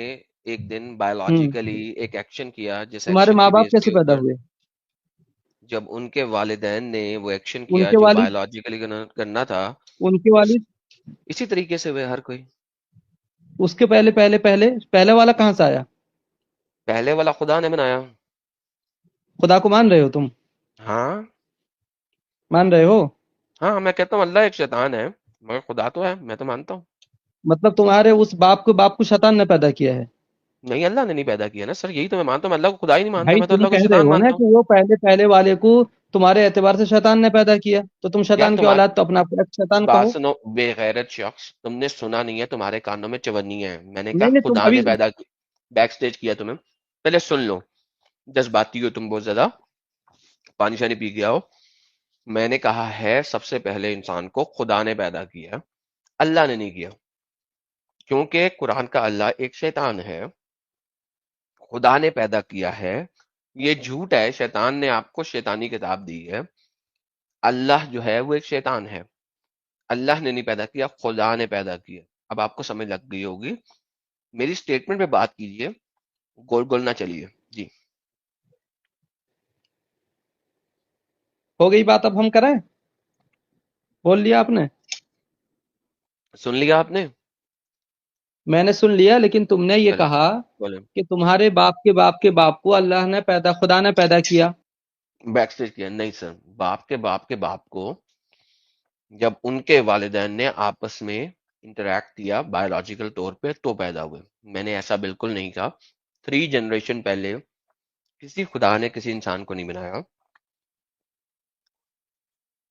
ایک دن
ہوں
بایولوجیکلی ایک ایکشن کیا، جس
تمہارے
ایکشن
ماں
کی
باپ
بیس کے
کیسے پیدا
اوپر
ہوئے؟
جب ان کے والدین نے وہ ایکشن
ان
کیا
کے
جو
والد
بایولوجیکلی کرنا تھا،
ان کے والد
اسی طریقے سے ہوئے ہر کوئی.
اس کے پہلے والا کہاں سے آیا؟
پہلے والا خدا نے بنایا.
خدا کو مان رہے ہو تم؟
ہاں
مان رہے ہو؟
ہاں، میں کہتا ہوں اللہ ایک شیطان ہے مگر خدا تو ہے، میں تو مانتا ہوں.
مطلب تمہارے اس باپ کو شیطان نے پیدا کیا ہے؟
نہیں، اللہ نے نہیں پیدا کیا نا سر، یہی تو میں مانتا ہوں. میں اللہ کو خدا ہی نہیں مانتا،
بھائی
میں تو
تم
اللہ کو
کہہ رہے
شیطان
ہو نا
مانتا ہوں.
کہ وہ پہلے والے کو تمہارے اعتبار سے شیطان نے پیدا کیا، تو تم
یار
شیطان کی
تمہارے
اولاد تو اپنا آپ شیطان
بات
کہو.
سنو بے غیرت شخص، تم نے سنا نہیں ہے، تمہارے کانوں میں چونی ہے. میں نے کہا
نہیں تم
خدا
ابھی
نے پیدا بیک سٹیج کیا تمہیں. پہلے سن لو، جذباتی ہو تم بہت زیادہ، پانی شانی پی گیا ہو. میں نے کہا ہے سب سے پہلے انسان کو خدا نے پیدا کیا، اللہ نے نہیں کیا. کیونکہ قرآن کا اللہ ایک شیطان ہے، خدا نے پیدا کیا ہے یہ جھوٹ ہے. شیطان نے آپ کو شیطانی کتاب دی ہے. اللہ جو ہے وہ ایک شیطان ہے، اللہ نے نہیں پیدا کیا، خدا نے پیدا کیا. اب آپ کو سمجھ لگ گئی ہوگی. میری سٹیٹمنٹ پہ بات کیجئے، گول گول نہ چلیے. جی
ہو گئی بات، اب ہم کریں؟ بول لیا آپ نے؟
سن لیا آپ نے؟
میں نے سن لیا، لیکن تم نے یہ
چلے
کہا
بولے
کہ تمہارے باپ کو اللہ نے خدا نے پیدا کیا.
بیک سٹیج کیا؟ نہیں سر، باپ کے باپ کو جب ان کے والدین نے آپس میں انٹریکٹ کیا بایولوجیکل طور پہ تو پیدا ہوئے. میں نے ایسا بالکل نہیں کہا. 3 جنریشن پہلے کسی خدا نے کسی انسان کو نہیں بنایا.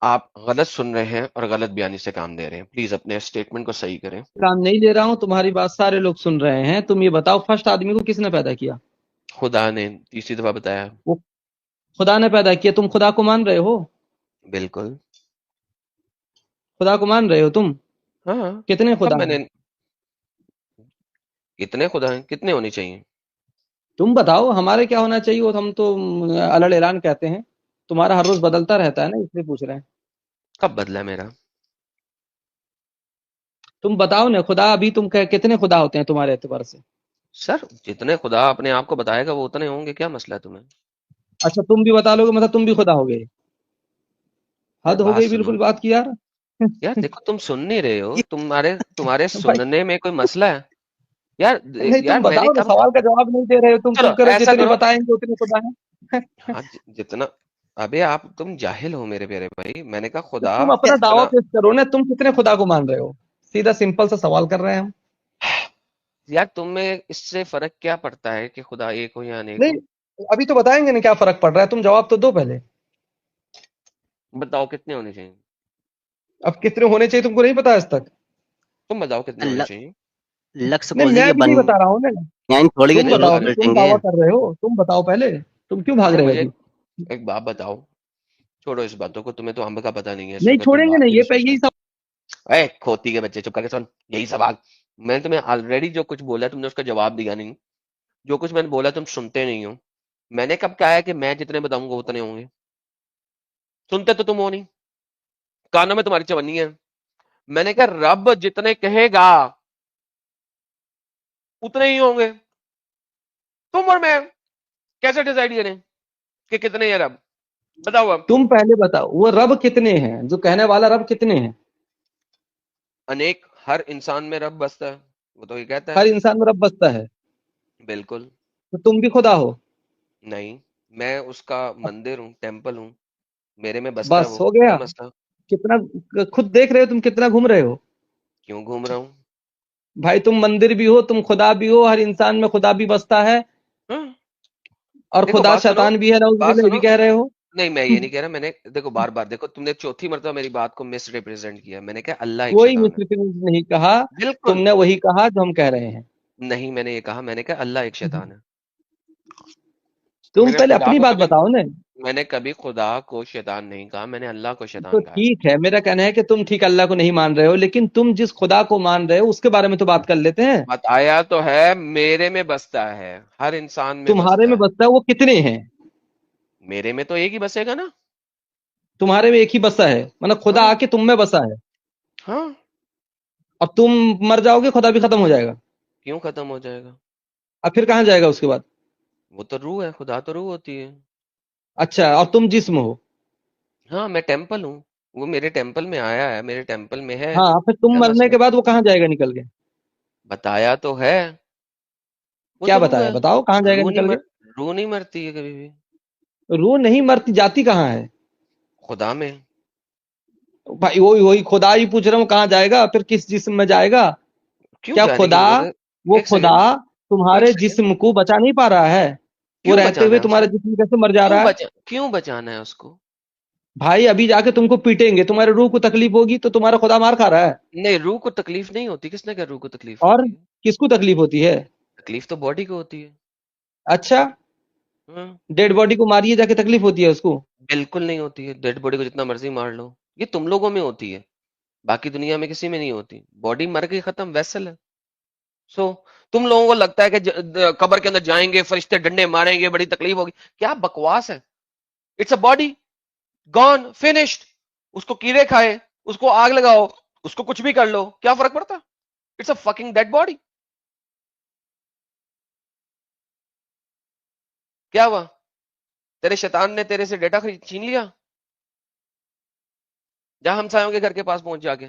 آپ غلط سن رہے ہیں اور غلط بیانی سے کام دے رہے ہیں. پلیز اپنے اسٹیٹمنٹ کو صحیح کریں.
کام نہیں لے رہا ہوں، تمہاری بات سارے لوگ سن رہے ہیں. تم یہ بتاؤ فرسٹ آدمی کو کس نے پیدا کیا؟
خدا نے 3 دفعہ بتایا.
وہ خدا نے پیدا کیا. تم خدا کو مان رہے ہو؟
بالکل.
خدا کو مان رہے ہو تم؟
ہاں
کتنے
سب
خدا
میں
ہیں؟
نے کتنے خدا ہیں، کتنے ہونے چاہیے؟
تم بتاؤ. ہمارے کیا ہونا چاہیے، وہ ہم تو الڑ اعلان کہتے ہیں. تمہارا ہر روز بدلتا رہتا ہے نا، اس لیے پوچھ رہے ہیں.
کب بدلا میرا؟
تم بتاؤ نا، خدا ابھی تم کتنے خدا ہوتے ہیں تمہارے اعتبار سے؟
سر جتنے خدا اپنے آپ کو بتائے گا وہ اتنے ہوں گے، کیا مسئلہ ہے تمہیں؟
اچھا تم بھی بتا لو گے، مطلب تم بھی خدا ہو گئے.
یار
حد ہو
بات
گئی
سنو،
بالکل بات کی یار.
یار دیکھو تم سن نہیں رہے ہو. تمہارے
بھائی
سننے میں کوئی مسئلہ ہے؟ یار
نہیں،
یار
تم
میں نے
بتاؤ نا،
کب،
سوال کا جواب نہیں دے رہے ہو.
چلو
تم کرو
ایسا
جتنے
کرو.
بتائیں گے اتنے خدا ہیں.
ہاں جتنا، ابے آپ تم جاہل ہو میرے پیارے بھائی. میں نے کہا
تو
خدا
تم اپنا دعویٰ
اتنا.
پیش کرو نا، تم کتنے خدا کو مان رہے ہو؟ سیدھا سمپل سا سوال کر رہے ہیں ہم.
یار تمہیں اس سے فرق کیا پڑتا ہے کہ خدا ایک ہو یا انیک ہو؟
نہیں ابھی تو بتائیں گے نا کیا فرق پڑ رہا ہے. تم جواب تو دو پہلے.
بتاؤ کتنے ہونے چاہیے؟
اب کتنے ہونے چاہیے تم کو نہیں پتا آج تک؟
تم بتاؤ کتنے ہونے چاہیے؟
لکس
نہیں
کوزی
میں
یہ
بھی نہیں بتا رہا ہوں نا.
تھوڑی
تم
نہیں
بتاؤ
بتا
کہ
رہے
تم
الٹیں گے.
دعویٰ کر رہے ہو. تم بتاؤ پہلے، تم کیوں بھاگ
اچھا
رہے ہو
مجھے
ابھی؟
ایک بات بتاؤ، چھوڑو اس باتوں کو. تمہیں تو امب کا پتہ نہیں ہے، اس
نہیں
وقت تم
چھوڑیں گے
بات
نا،
پہ
یہ
بھی سوچ رہے
یہی سب.
ہیں. اے کھوتی کے بچے چپ کر کے سن. یہی سوال میں نے تمہیں آلریڈی جو کچھ بولا تم نے اس کا جواب دیا نہیں. جو کچھ میں نے بولا تم سنتے نہیں ہو. میں نے کب کہا ہے کہ میں جتنے بتاؤں گا اتنے ہوں گے؟ سنتے تو تم ہو نہیں، کانوں میں تمہاری چونی ہے. میں نے کہا رب جتنے کہے گا اتنے ہی ہوں گے. تم اور میں کیسے ڈیسائیڈ کریں کہ کتنے ہیں رب؟ بتاؤ اب.
تم پہلے بتاؤ وہ رب کتنے ہیں، جو کہنے والا رب کتنے ہیں؟
انیک، ہر انسان میں رب بستا ہے، وہ تو یہ کہتا
ہر
ہے.
انسان میں رب بستا ہے،
بالکل
تو تم بھی خدا ہو.
نہیں، میں اس کا مندر ہوں، ٹیمپل ہوں، میرے میں بستا ہے
بس
وہ.
ہو
کیا
گیا.
مسئلہ؟
کتنا خود دیکھ رہے ہو تم کتنا گھوم رہے ہو.
کیوں گھوم رہا ہوں؟
بھائی تم مندر بھی ہو، تم خدا بھی ہو، ہر انسان میں خدا بھی بستا ہے،
ہاں،
اور
دیکھو
خدا
بات سنو،
شیطان بھی ہے، نعوذ
بات
باللہ، یہ
سنو.
بھی کہہ رہے ہو.
نہیں میں یہ نہیں کہہ رہا، میں نے دیکھو بار بار دیکھو تم نے چوتھی مرتبہ میری بات کو مس ریپرزینٹ کیا. میں نے کہا اللہ ایک
کوئی
شیطان ہے.
مسلم نہیں کہا،
بالکل
تم نے وہی کہا جو ہم کہہ رہے ہیں.
نہیں، میں نے یہ کہا، میں نے کہا اللہ ایک شیطان ہے.
تم
میں نے
پہلے
خدا
اپنی
کو
بات
کبھی
بتاؤ نا.
میں نے کبھی خدا کو شیطان نہیں کہا، میں نے اللہ کو
تو
شیطان کہا.
ٹھیک ہے، میرا کہنا ہے کہ تم ٹھیک اللہ کو نہیں مان رہے ہو، لیکن تم جس خدا کو مان رہے ہو اس کے بارے میں تو بات کر لیتے ہیں.
بتایا تو ہے میرے میں بستا ہے، ہر انسان میں
تمہارے
بستا
میں
ہے.
بستا ہے وہ کتنے ہیں؟
میرے میں تو ایک ہی بسے گا نا.
تمہارے میں ایک ہی بسا ہے، مطلب خدا
ہاں
آ کے تم میں بسا ہے.
ہاں،
اب تم مر جاؤ گے خدا بھی ختم ہو جائے گا.
کیوں ختم ہو جائے گا؟
اب پھر کہاں جائے گا اس کے بعد؟
وہ تو روح ہے، خدا تو روح ہوتی ہے.
اچھا، اور تم جسم ہو.
ہاں میں ٹیمپل ہوں، وہ میرے ٹیمپل میں آیا ہے، میرے ٹیمپل میں ہے.
ہاں، پھر تم
کیا
مرنے
مسئلہ؟
کے بعد وہ کہاں جائے گا نکل کے؟
بتایا تو ہے، وہ
کیا
تو روح
بتایا،
ہے.
بتاؤ کہاں جائے گا
روح نہیں
نکل
مر
کے؟
روح نہیں مرتی ہے کبھی بھی.
روح نہیں مرتی، جاتی کہاں ہے؟
خدا میں.
بھائی وہی خدا ہی پوچھ رہا ہوں، کہاں جائے گا پھر، کس جسم میں جائے گا؟
کیوں
کیا
جانے کی
خدا،
ضرورت ہے؟
وہ
ایک
خدا
سیکنڈ، ایک
تمہارے
سیکنڈ.
جسم کو بچا نہیں پا رہا ہے؟ وہ
کیوں
رہتے
بچانا
ہوئے
ہے اس
تمہارا
کو؟
جسم کیسے مر جا رہا ہے؟
کیوں بچانا ہے اس کو؟
بھائی ابھی جا کے تم کو پیٹیں گے، تمہارے روح کو تکلیف ہوگی تو تمہارا خدا مار کھا رہا ہے.
نہیں، روح کو تکلیف نہیں ہوتی. کس نے کہا روح کو تکلیف
اور
ہوتی ہے؟
کس کو تکلیف ہوتی ہے؟
تکلیف تو باڈی کو ہوتی ہے.
اچھا،
ہاں،
ڈیڈ باڈی کو ماریے جا کے تکلیف ہوتی ہے اس کو؟
بالکل نہیں ہوتی ہے. ڈیڈ باڈی کو جتنا مرضی مار لو، یہ تم لوگوں میں ہوتی ہے، باقی دنیا میں کسی میں نہیں ہوتی. باڈی مر گئی، ختم، ویسل ہے. سو تم لوگوں کو لگتا ہے کہ قبر کے اندر جائیں گے، فرشتے ڈنڈے ماریں گے، بڑی تکلیف ہوگی. کیا بکواس ہے. It's a body gone finished. اس کو کیڑے کھائے، اس کو آگ لگاؤ، اس کو کچھ بھی کر لو، کیا فرق پڑتا؟ It's a fucking dead body. کیا ہوا؟ تیرے شیطان نے تیرے سے ڈیٹا چھین لیا؟ جا ہمسایوں کے گھر کے پاس پہنچ جا کے.